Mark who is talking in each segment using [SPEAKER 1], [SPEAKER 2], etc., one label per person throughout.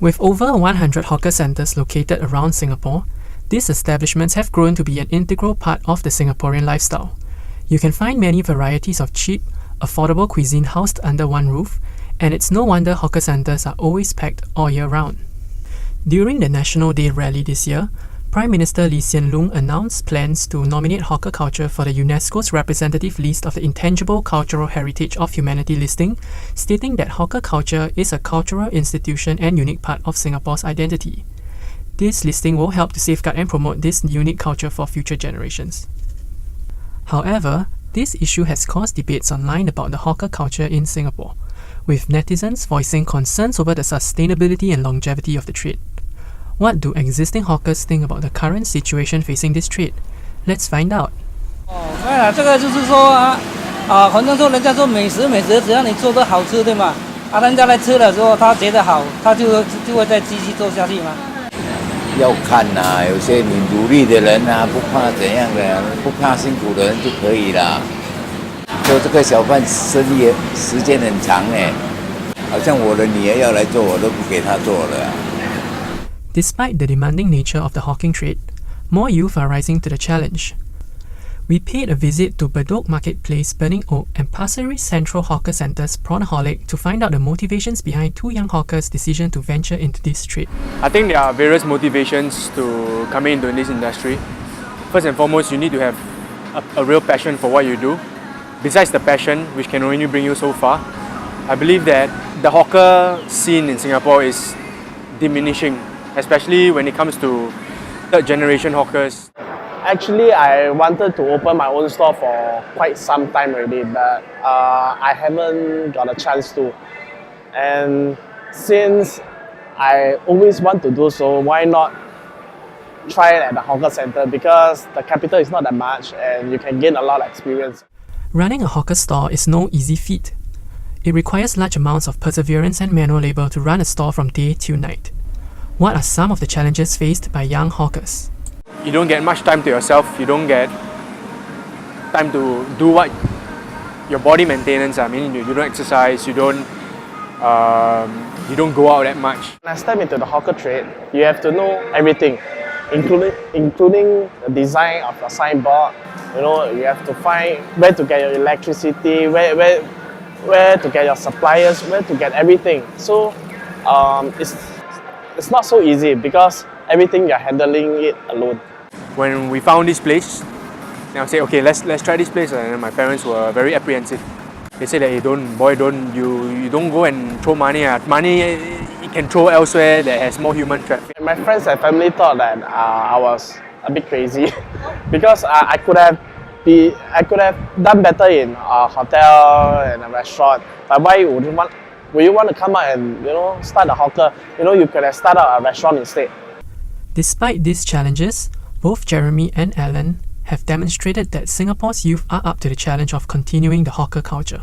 [SPEAKER 1] With over 100 hawker centres located around Singapore, these establishments have grown to be an integral part of the Singaporean lifestyle. You can find many varieties of cheap, affordable cuisine housed under one roof, and it's no wonder hawker centres are always packed all year round. During the National Day rally this year, Prime Minister Lee Hsien Loong announced plans to nominate hawker culture for the UNESCO's representative list of the Intangible Cultural Heritage of Humanity listing, stating that hawker culture is a cultural institution and unique part of Singapore's identity. This listing will help to safeguard and promote this unique culture for future generations. However, this issue has caused debates online about the hawker culture in Singapore, with netizens voicing concerns over the sustainability and longevity of the trade. What do existing hawkers think about the current situation facing this trade? Let's find out.
[SPEAKER 2] 这个就是说反正说人家说美食，只要你做得好吃，对吗？人家来吃的时候，他觉得好，他就会再继续做下去嘛。
[SPEAKER 3] 要看呐，有些你努力的人啊，不怕怎样的，不怕辛苦的人就可以啦。做这个小贩生意时间很长哎，好像我的女儿要来做，我都不给她做了。
[SPEAKER 1] Despite the demanding nature of the hawking trade, more youth are rising to the challenge. We paid a visit to Bedok Marketplace, Burning Oak and Pasir Ris Central Hawker Centre's Prawnaholic to find out the motivations behind two young hawkers' decision to venture into this trade.
[SPEAKER 4] I think there are various motivations to come into this industry. First and foremost, you need to have a real passion for what you do. Besides the passion, which can only bring you so far, I believe that the hawker scene in Singapore is diminishing, especially when it comes to third generation hawkers.
[SPEAKER 5] Actually, I wanted to open my own store for quite some time already, but I haven't got a chance to. And since I always want to do so, why not try it at the hawker centre? Because the capital is not that much and you can gain a lot of experience.
[SPEAKER 1] Running a hawker store is no easy feat. It requires large amounts of perseverance and manual labour to run a store from day till night. What are some of the challenges faced by young hawkers?
[SPEAKER 4] You don't get much time to yourself, you don't get time to do what your body maintenance, I mean, you don't exercise, you don't go out that much.
[SPEAKER 5] When I step into the hawker trade, you have to know everything, including the design of your signboard. You know, you have to find where to get your electricity, where to get your suppliers, where to get everything. So it's not so easy because everything you're handling it alone.
[SPEAKER 4] When we found this place, I said, okay, let's try this place, and my parents were very apprehensive. They said that, hey, you don't go and throw money. Money you can throw elsewhere that has more human traffic.
[SPEAKER 5] My friends and family thought that I was a bit crazy because I could have done better in a hotel and a restaurant. But why would you want to come out and start a hawker? You could have started a restaurant instead.
[SPEAKER 1] Despite these challenges, both Jeremy and Alan have demonstrated that Singapore's youth are up to the challenge of continuing the hawker culture.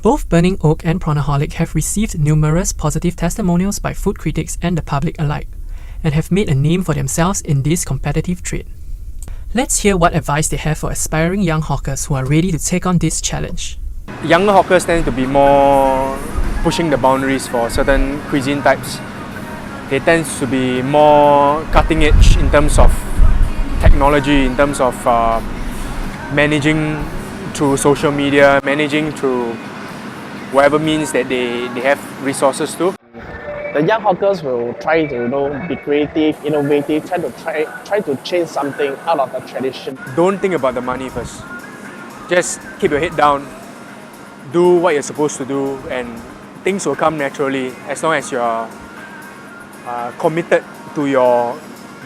[SPEAKER 1] Both Burning Oak and Prawnaholic have received numerous positive testimonials by food critics and the public alike, and have made a name for themselves in this competitive trade. Let's hear what advice they have for aspiring young hawkers who are ready to take on this challenge.
[SPEAKER 4] Younger hawkers tend to be more pushing the boundaries for certain cuisine types. They tend to be more cutting edge in terms of technology, in terms of managing through social media, managing through whatever means that they have resources to.
[SPEAKER 5] The young hawkers will try to be creative, innovative, try to change something out of the tradition.
[SPEAKER 4] Don't think about the money first. Just keep your head down, do what you're supposed to do, and things will come naturally as long as you're committed to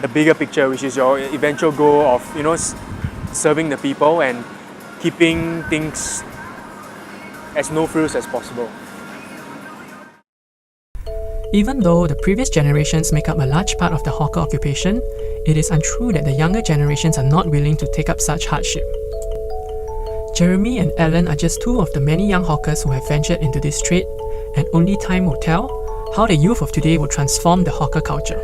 [SPEAKER 4] the bigger picture, which is your eventual goal of serving the people and keeping things as no frills as possible.
[SPEAKER 1] Even though the previous generations make up a large part of the hawker occupation, it is untrue that the younger generations are not willing to take up such hardship. Jeremy and Alan are just two of the many young hawkers who have ventured into this trade, and only time will tell how the youth of today will transform the hawker culture.